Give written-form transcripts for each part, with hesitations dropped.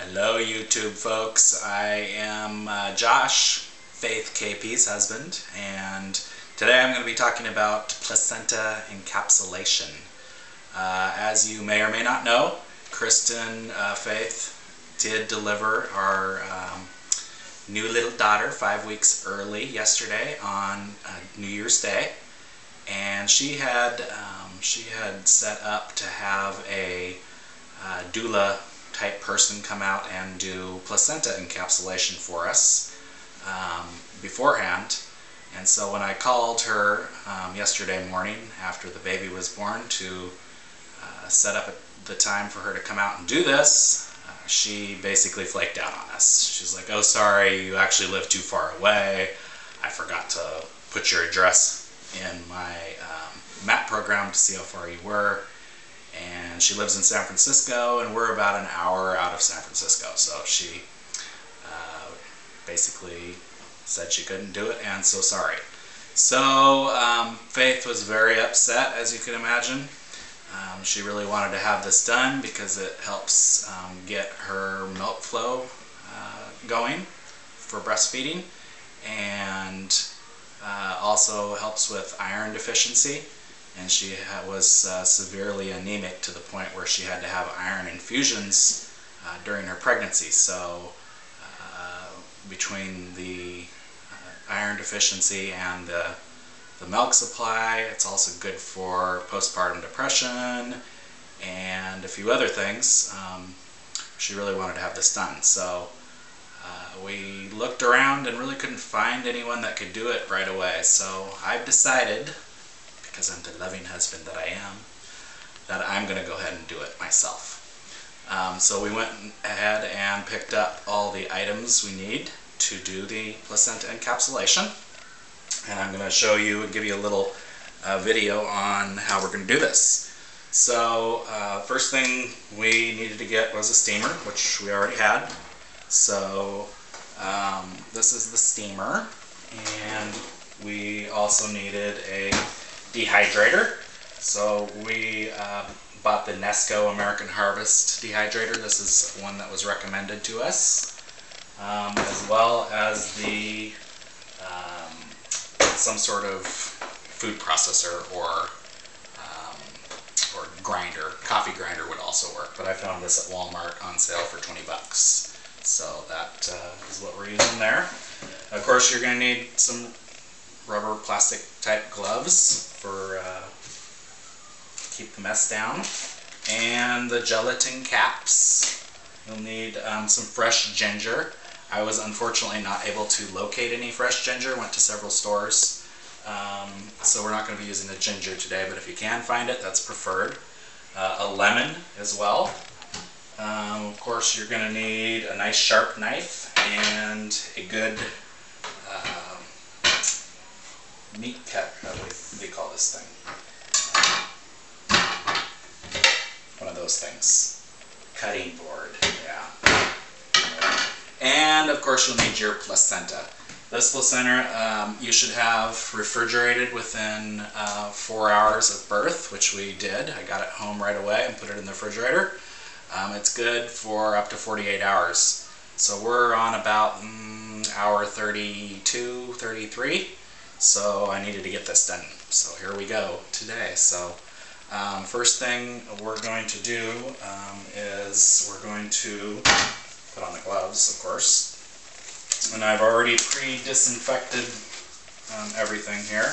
Hello YouTube folks, I am Josh, Faith KP's husband, and today I'm going to be talking about placenta encapsulation. As you may or may not know, Kristen Faith did deliver our new little daughter 5 weeks early yesterday on New Year's Day, and she had set up to have a doula type person come out and do placenta encapsulation for us beforehand. And so when I called her yesterday morning after the baby was born to set up the time for her to come out and do this, she basically flaked out on us. She's like, "Oh, sorry, you actually live too far away. I forgot to put your address in my map program to see how far you were." And she lives in San Francisco, and we're about an hour out of San Francisco. So she basically said she couldn't do it, and so sorry. So Faith was very upset, as you can imagine. She really wanted to have this done because it helps get her milk flow going for breastfeeding, and also helps with iron deficiency. And she was severely anemic to the point where she had to have iron infusions during her pregnancy. So between the iron deficiency and the milk supply, it's also good for postpartum depression and a few other things. She really wanted to have this done. So we looked around and really couldn't find anyone that could do it right away. So I've decided, because I'm the loving husband that I am, that I'm going to go ahead and do it myself. So we went ahead and picked up all the items we need to do the placenta encapsulation, and I'm going to show you and give you a little video on how we're going to do this. So first thing we needed to get was a steamer, which we already had. So this is the steamer, and we also needed a dehydrator. So we bought the Nesco American Harvest dehydrator. This is one that was recommended to us, as well as the some sort of food processor or grinder. Coffee grinder would also work, but I found this at Walmart on sale for 20 bucks. So that is what we're using there. Of course, you're going to need some rubber plastic type gloves for keep the mess down, and the gelatin caps. You'll need some fresh ginger. I was unfortunately not able to locate any fresh ginger, went to several stores, so we're not going to be using the ginger today, but if you can find it, that's preferred. A lemon as well. Of course, you're going to need a nice sharp knife and a good meat cut, what do they call this thing? One of those things. Cutting board, yeah. And of course you'll need your placenta. This placenta you should have refrigerated within 4 hours of birth, which we did. I got it home right away and put it in the refrigerator. It's good for up to 48 hours. So we're on about hour 32, 33. So I needed to get this done. So here we go today. So first thing we're going to do is we're going to put on the gloves, of course. And I've already pre-disinfected everything here.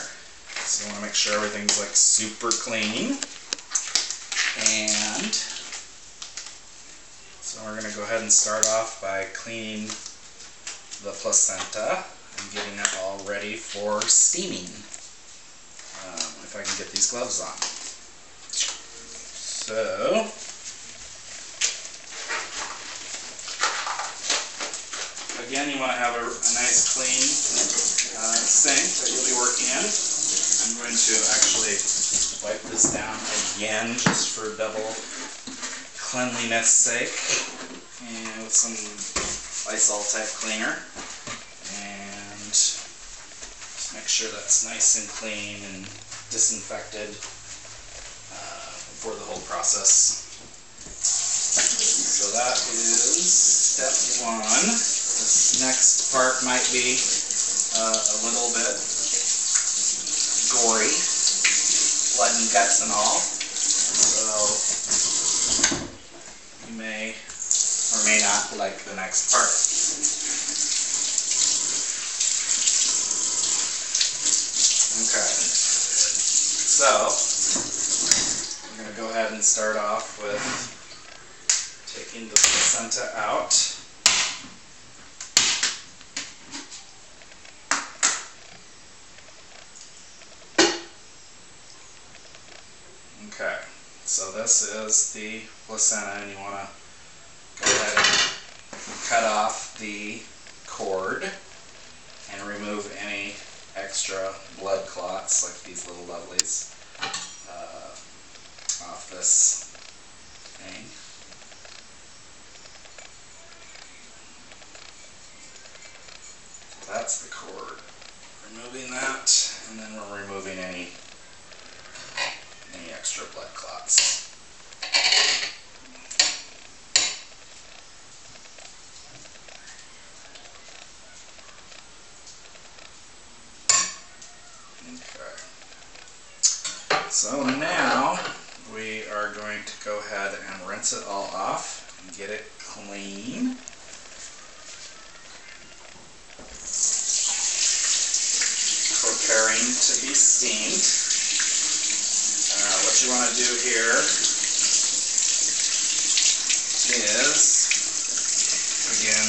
So you want to make sure everything's like super clean. And so we're going to go ahead and start off by cleaning the placenta and getting it all ready for steaming. If I can get these gloves on. So again, you want to have a nice clean sink that you'll be working in. I'm going to actually wipe this down again just for double cleanliness sake, and with some Lysol type cleaner, and just make sure that's nice and clean and disinfected for the whole process. So that is next part might be a little bit gory, blood and guts and all. So you may or may not like the next part. Okay, so we're going to go ahead and start off with taking the placenta out. Okay, so this is the placenta, and you want to go ahead and cut off the cord and remove any extra blood clots, like these little lovelies, off this thing. That's the cord. Removing that, and then we're removing any extra blood clots. Okay. So now we are going to go ahead and rinse it all off and get it clean. Preparing to be steamed. What you want to do here is, again,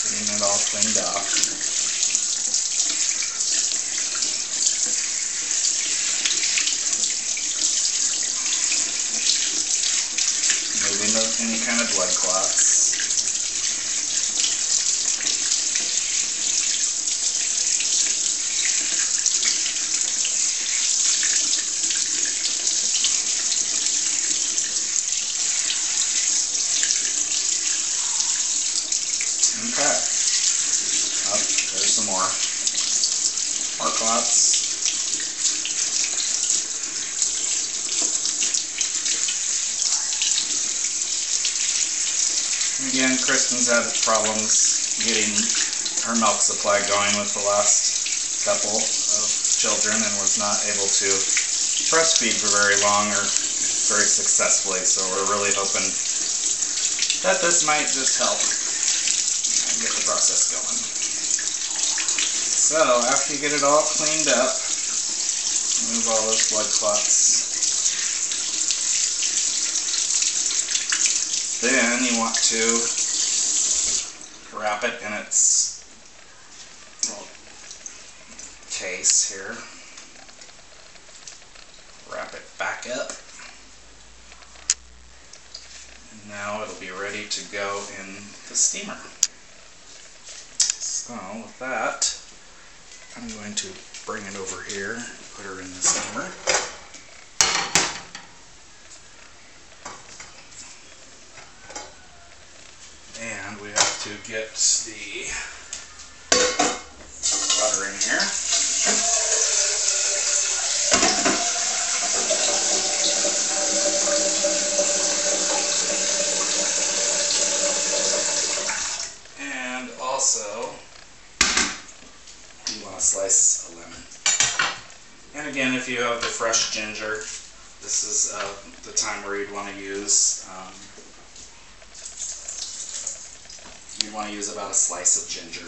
getting it all cleaned off. Removing any kind of blood clots. Okay. Oh, there's some more clots. Again, Kristen's had problems getting her milk supply going with the last couple of children and was not able to breastfeed for very long or very successfully, so we're really hoping that this might just help get the process going. So after you get it all cleaned up, remove all those blood clots. Then you want to wrap it in its little case here. Wrap it back up. And now it'll be ready to go in the steamer. So with that, I'm going to bring it over here, put her in the steamer. And we have to get the butter in here. And also, you want to slice a lemon. And again, if you have the fresh ginger, this is the time where you'd want to use about a slice of ginger.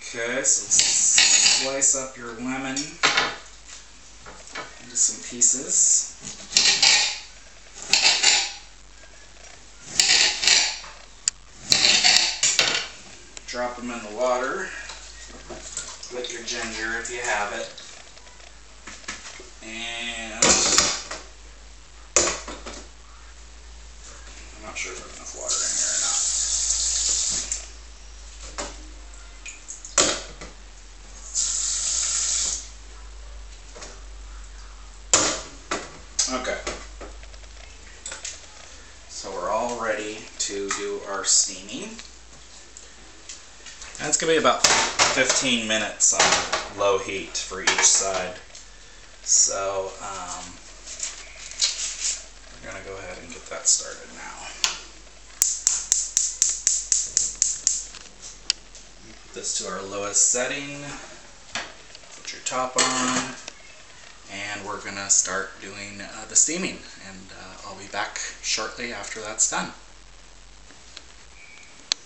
Okay, so slice up your lemon into some pieces. Drop them in the water with your ginger if you have it. And I'm not sure if there's enough water in here or not. Okay. So we're all ready to do our steaming. And it's going to be about 15 minutes on low heat for each side. So we're going to go ahead and get that started now. this to our lowest setting, put your top on, and we're going to start doing the steaming, and I'll be back shortly after that's done.